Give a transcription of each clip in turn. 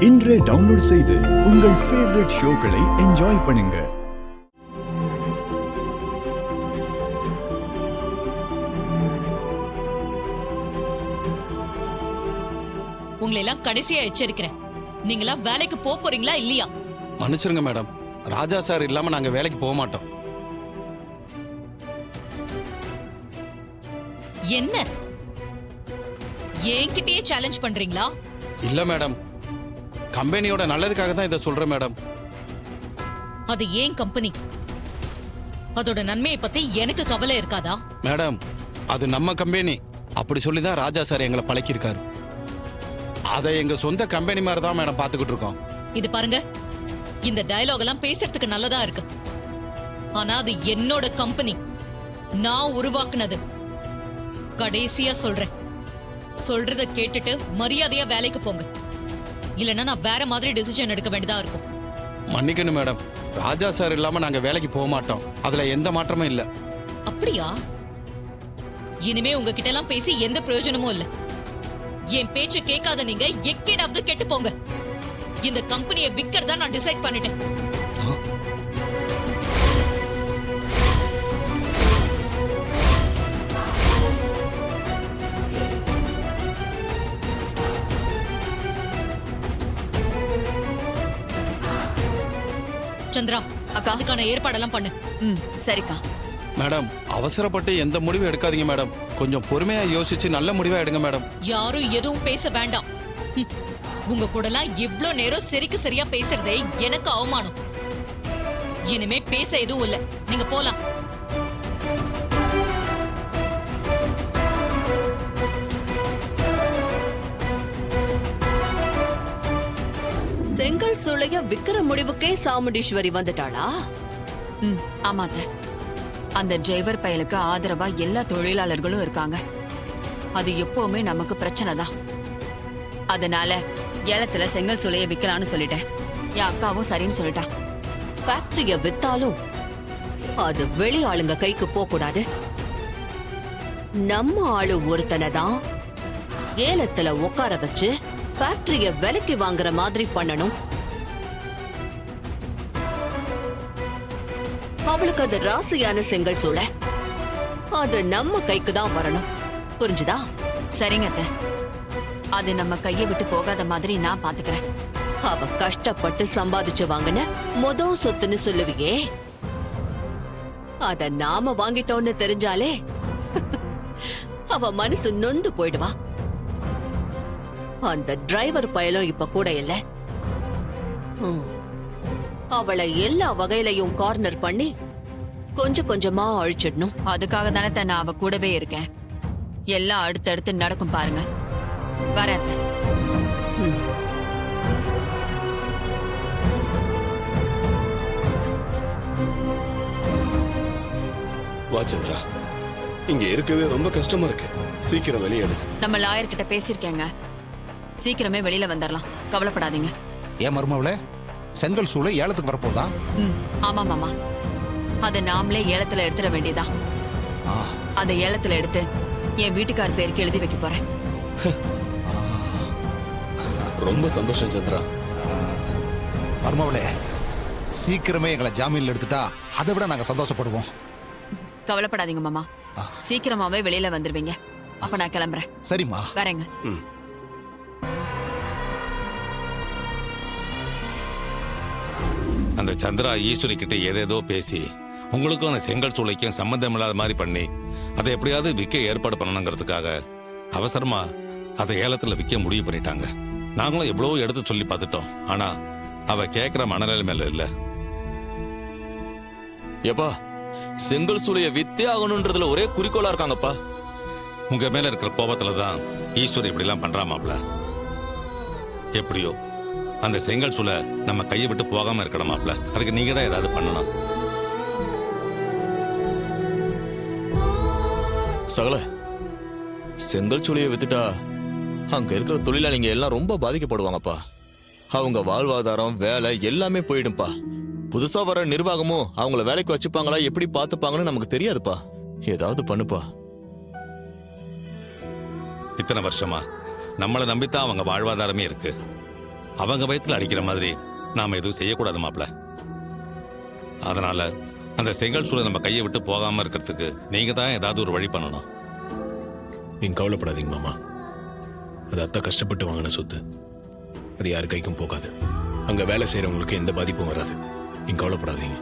இன்றே டவுன்லோட் செய்து உங்கள் ஃபேவரட் ஷோக்களை என்ஜாய் பண்ணுங்க. உங்களை எல்லாம் கடைசியா எச்சரிக்கிறேன். நீங்களாம் வேலைக்கு போறீங்களா இல்லையா? மன்னிச்சிருங்க மேடம், ராஜா சார் இல்லாம நாங்க வேலைக்கு போக மாட்டோம். என்ன என்கிட்டயே சேலஞ்ச் பண்றீங்களா? இல்ல மேடம், கம்பெனியோட நல்லதுக்காக தான் இதை சொல்றேன் மேடம். அது ஏன் கம்பெனி, அதோட நன்மையை பத்தி எனக்கு கவலை இருக்காதா? மேடம், அது நம்ம கம்பெனி, அப்படி சொல்லிதான் ராஜா சார் எங்களை பழக்கியிருக்காரு. அதை எங்க சொந்த கம்பெனி மாதிரி தான் மேடம் பாத்துக்கிட்டு இருக்கோம். இது பாருங்க, இந்த டயலாக் எல்லாம் பேசுறதுக்கு நல்லதா இருக்கு. ஆனா அது என்னோட கம்பெனி, நான் உருவாக்குனது. கடைசியா சொல்றேன், சொல்றத கேட்டுட்டு மரியாதையா வேலைக்கு போங்க. இல்லைன்னா நான் வேற மாதிரி டிசிஷன் எடுக்க வேண்டியதா இருக்கும். மன்னிக்கணும் மேடம், ராஜா சார் இல்லாம நாங்க வேலைக்கு போக மாட்டோம். அதுல எந்த மாற்றமும் இல்ல. அப்படியா? இனிமே உங்ககிட்ட எல்லாம் பேசி எந்த பிரயோஜனமும் இல்ல. என் பேச்ச கேட்காத நீங்க எக்கேடாவது கெட்டு போங்க. இந்த கம்பெனியை விக்கிறதா நான் டிசைட் பண்ணிட்டேன். சந்திரா அக்கா, அதுக்கான ஏற்பாடெல்லாம் பண்ணு. சரிக்கா. மேடம், அவசரப்பட்டு எந்த முடிவும் எடுக்காதீங்க மேடம். கொஞ்சம் பொறுமையா யோசிச்சு நல்ல முடிவா எடுங்க மேடம். யாரும் எதுவும் பேச வேண்டாம். உங்க கூடலாம் எவ்வளவு நேரம் சரிக்கு சரியா பேசுறதே எனக்கு அவமானம். இனிமே பேச எதுவும் இல்ல, நீங்க போலாம். செங்கல் சூளைய விக்கிற முடிவுக்கே சாமுண்டீஸ்வரி வந்துட்டாளா? ஆமாத, அந்த டிரைவர் பயலுக்கு ஆதரவா எல்லா தொழிலாளர்களும் இருக்காங்க. அது எப்பவுமே நமக்கு பிரச்சனை தான். அதனால ஏலத்துல செங்கல் சூளைய விக்கலான்னு சொல்லிட்டேன். என் அக்காவும் சரின்னு சொல்லிட்டா. ஃபேக்டரிய வித்தாலும் அது வெளி ஆளுங்க கைக்கு போக கூடாது. நம்ம ஆளு ஒருத்தனை தான் ஏலத்துல உட்கார வச்சு ஃபேக்டரிய விலைக்கு வாங்குற மாதிரி பண்ணணும். அவளுக்கு அது ராசியான செங்கல் சூளை, அது நம்ம கைக்கு தான் வரணும். புரிஞ்சுதா? சரிங்க அத்தை, அது நம்ம கையை விட்டு போகாத மாதிரி நான் பாத்துக்கிறேன். அவ கஷ்டப்பட்டு சம்பாதிச்சு வாங்கின சொத்துன்னு சொல்லுவியே, அத நாம வாங்கிட்டோம்னு தெரிஞ்சாலே அவ மனசு நொந்து போயிடுவா. அந்த டிரைவர் பயலும் இப்ப கூட இல்ல. அவளை எல்லா வகையிலையும் கார்னர் பண்ணி கொஞ்சம் கொஞ்சமா அழிச்சிடணும். அதுக்காக தானே நான் அவ கூடவே இருக்கேன். எல்லாம் அடுத்தடுத்து நடக்கும் பாருங்க. வரேன். வா சந்திரா, இங்க இருக்கவே ரொம்ப கஷ்டமா இருக்கு. சீக்கிரம் வெளியேடு. நம்ம லாயர் கிட்ட பேசிருக்கேங்க, சீக்கிரமே வெளியில வந்துடலாம். கவலைப்படாதீங்க. ஏன் மருமவளே, செங்கல் சூளை ஏலத்துக்கு வரப்போதா? ஆமா மாமா, அதை நாமளே ஏலத்துல எடுத்துட வேண்டியதா. அதை ஏலத்துல எடுத்து என் வீட்டுக்கார் பேருக்கு எழுதி வைக்க போறேன். ரொம்ப சந்தோஷம் சந்திரா. மருமவளே, சீக்கிரமே எங்களை ஜாமீன்ல எடுத்துட்டா அதை விட நாங்க சந்தோஷப்படுவோம். கவலைப்படாதீங்க மாமா, சீக்கிரமாவே வெளியில வந்துருவீங்க. அப்ப நான் கிளம்புறேன். சரிம்மா, வரேங்க. அந்த சந்திரா ஈஸ்வரி கிட்ட ஏதேதோ பேசி உங்களுக்கும் அந்த செங்கல் சூளைக்கும் சம்பந்தம் இல்லாத மாதிரி பண்ணி அதை எப்படியாவது விற்க ஏற்பாடு பண்ணணுங்கிறதுக்காக அவசரமா அதை ஏலத்துல விற்க முடிவு பண்ணிட்டாங்க. நாங்களும் எவ்வளவோ எடுத்து சொல்லி பார்த்துட்டோம். ஆனா அவ கேட்கிற மனநிலைமையில இல்ல. ஏப்பா, செங்கல் சூளைய வித்தே ஆகணும்ன்றதுல ஒரே குறிக்கோளா இருக்காங்கப்பா. உங்க மேல இருக்கிற கோபத்துலதான் ஈஸ்வரி இப்படி எல்லாம் பண்றாமாப்ல. எப்படியோ அந்த செங்கல் சூளை நம்ம கையை விட்டு போகாம இருக்கணுமாப்ல. அதுக்கு நீங்க தான் ஏதாவது பண்ணணும். சகல, செங்கல் சூளைய வித்துட்டா அங்க இருக்கிற தொழிலாளிங்க எல்லாம் ரொம்ப பாதிக்கப்படுவாங்கப்பா. அவங்க வாழ்வாதாரம், வேலை எல்லாமே போயிடும்பா. புதுசா வர நிர்வாகமும் அவங்கள வேலைக்கு வச்சுப்பாங்களா, எப்படி பாத்துப்பாங்கன்னு நமக்கு தெரியாதுப்பா. ஏதாவது பண்ணுப்பா. இத்தனை வருஷமா நம்மளை நம்பித்தான் அவங்க வாழ்வாதாரமே இருக்கு. அவங்க வயித்துல அடிக்கிற மாதிரி நாம எதுவும் செய்யக்கூடாது மாப்ள. அதனால அந்த செங்கல் சூளை நம்ம கையை விட்டு போகாம இருக்கிறதுக்கு நீங்க தான் ஏதாவது ஒரு வழி பண்ணணும். நீங்க கவலைப்படாதீங்க மாமா. அது அத்தை கஷ்டப்பட்டு வாங்கின சொத்து. அது யார் கைக்கும் போகாது. அங்க வேலை செய்யறவங்களுக்கு எந்த பாதிப்பும் வராது. நீங்க கவலைப்படாதீங்க.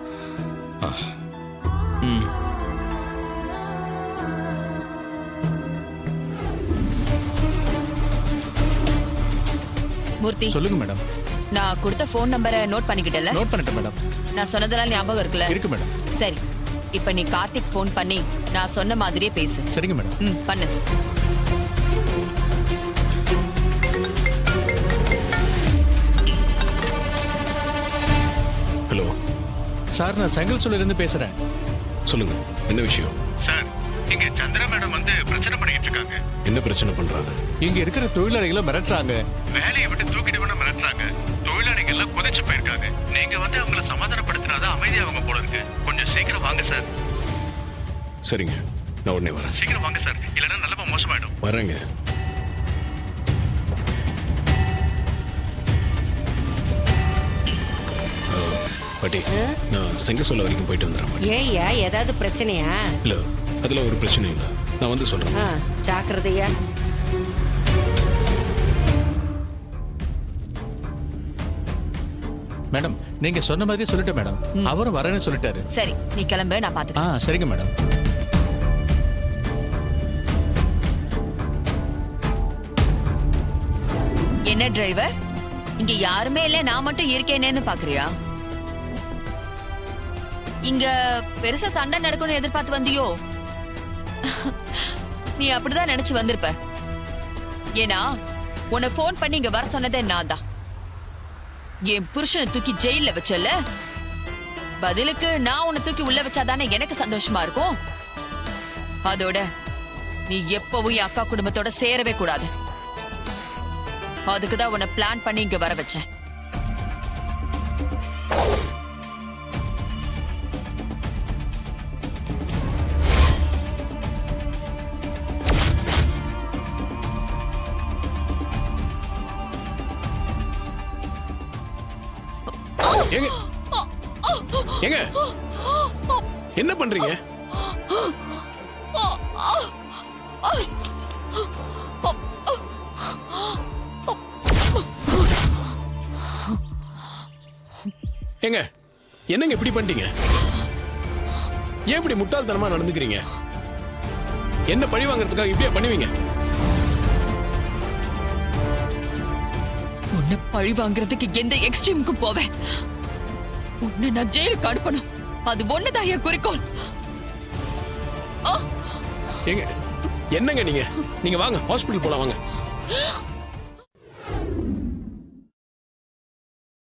மூர்த்தி, சொல்லுங்க மேடம். நான் கொடுத்த ஃபோன் நம்பரை நோட் பண்ணிக்கிட்டல? நோட் பண்ணிட்டேன் மேடம். நான் சொன்னதெல்லாம் ஞாபகம் இருக்குல்ல? இருக்கு மேடம். சரி, இப்ப நீ கார்த்திக் ஃபோன் பண்ணி நான் சொன்ன மாதிரியே பேசு. சரிங்க மேடம். பண்ணு. ஹலோ சார், நான் செங்கல் சூளையிலிருந்து பேசுறேன். சொல்லுங்க, என்ன விஷயம்? சார், இங்க சந்திரா மேடம் பிரச்சனை பண்ணிட்டு இருக்காங்க. என்ன பிரச்சனை பண்றாங்க? இங்க இருக்கிற தொழிலாளிகளை மிரட்டுறாங்க. வேலையை விட்டு தூக்கிடுவோம்னு மிரட்டுறாங்க. தொழிலாளிகள் எல்லாம் குதிச்சு போயிருக்காங்க. நீங்க அவங்கள சமாதானப்படுத்தினாதான் அமைதியாவங்க போல இருக்கு. கொஞ்சம் சீக்கிரம் வாங்க சார். சரிங்க, நான் உடனே வரேன். சீக்கிரம் வாங்க சார், இல்லைன்னா நிலைமை மோசமாயிடும். வரேங்க. பாட்டி, நான் செங்கசோலை வரைக்கும் போயிட்டு வந்துடுறேன். ஏய்யா, ஏதாவது பிரச்சனையா? இல்ல, அதுல ஒரு பிரச்சனையும் இல்ல. நான் வந்து சொல்றேன். ஜாக்கிரதையா. மேடம், நீங்க சொன்ன மாதிரியே சொல்லிட்டேன் மேடம். அவரும் வரேன்னு சொல்லிட்டாரு. சரி, நீ கிளம்பு, நான் பாத்துக்கிறேன். சரிங்க மேடம். என்ன டிரைவர், இங்க யாருமே இல்ல, நான் மட்டும் இருக்கேனேன்னு பாக்குறியா? இங்க பெருசா சண்டை நடக்கும்னு எதிர்பார்த்து வந்தியோ? நீ அப்படிதான் நினைச்சு வந்திருப்ப. ஏன்னா உன்னை போன் பண்ணி இங்க வர சொன்னதே நான் தான். என் புருஷனை தூக்கி ஜெயில வச்சல, பதிலுக்கு நான் உன்னை தூக்கி உள்ள வச்சாதானே எனக்கு சந்தோஷமா இருக்கும். அதோட நீ எப்பவும் என் அக்கா குடும்பத்தோட சேரவே கூடாது. அதுக்குதான் உன்னை பிளான் பண்ணி இங்க வர வச்சேன். ஏங்க, ஏங்க, என்ன பண்றீங்க? ஏங்க, என்னங்க இப்படி பண்ணிட்டீங்க? ஏன் இப்படி முட்டாள்தனமா நடந்துக்கிறீங்க? என்ன பழி வாங்குறதுக்காக இப்படியே பண்ணுவீங்க? உன்னை பழி வாங்குறதுக்கு எந்த எக்ஸ்ட்ரீமுக்கும் போவேன். உன்னை நான் ஜெயிலுக்கு அனுப்பணும். அது ஒண்ணுதான் என் குறிக்கோள். ஏங்க, என்னங்க நீங்க வாங்க, ஹாஸ்பிடல் போலாம் வாங்க.